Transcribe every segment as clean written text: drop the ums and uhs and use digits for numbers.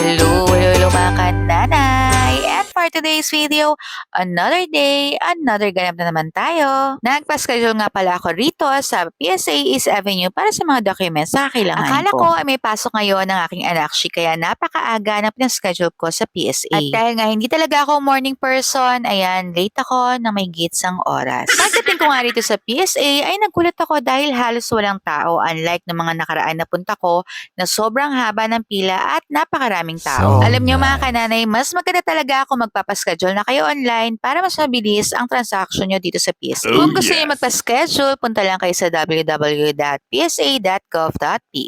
Hello mga kananay! And for today's video, another day, another ganap na naman tayo. Nagpa-schedule nga pala ako rito sa PSA East Avenue para sa mga documents na kailangan Akala ko. Ay may pasok ngayon ng aking anak Shi, kaya napakaaga na pinaschedule ko sa PSA. At dahil nga hindi talaga ako morning person, ayan, late ako ng may gitsang oras. Pagdating ko nga rito sa PSA ay nagulat ako dahil halos walang tao, unlike ng mga nakaraan na punta ko na sobrang haba ng pila at napakaraming tao. Alam nyo mga kananay, mas maganda talaga ako magpapaschedule na kayo online para mas mabilis ang transaction nyo dito sa PSA. Kung gusto nyo magpaschedule, punta lang kayo sa www.psa.gov.ph.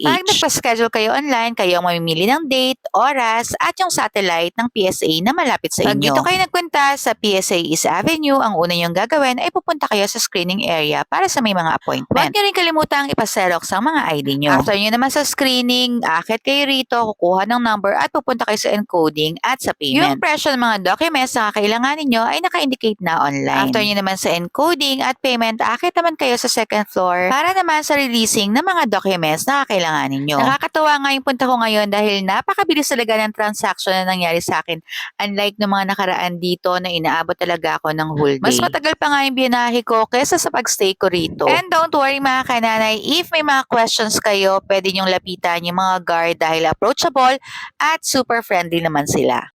Pag nagpaschedule kayo online, kayo ang mamimili ng date, oras, at yung satellite ng PSA na malapit sa inyo. Pag dito kayo nagpunta sa PSA East Avenue, ang una nyong gagawin ay pupunta kayo sa screening area para sa may mga appointment. Huwag nyo rin kalimutang ipaserox ang mga ID nyo. After nyo naman sa screening, akit kayo rito, kukuha ng number at pupunta kayo sa encoding at sa payment. Yung presyo ng mga documents na kakailanganin nyo ay naka-indicate na online. After nyo naman sa encoding at payment, akit naman kayo sa second floor para naman sa releasing ng mga documents na kakailanganin nyo. Nakakatuwa nga yung punta ko ngayon dahil napakabilis talaga ng transaction na nangyari sa akin. Unlike ng mga nakaraan dito na inaabot talaga ako ng whole day. Mas matagal pa nga yung binahe ko kesa sa pagstay ko rito. And don't worry mga kananay, if may mga questions kayo, pwede nyong lapitan yung mga guard dahil approachable at super friendly naman sila.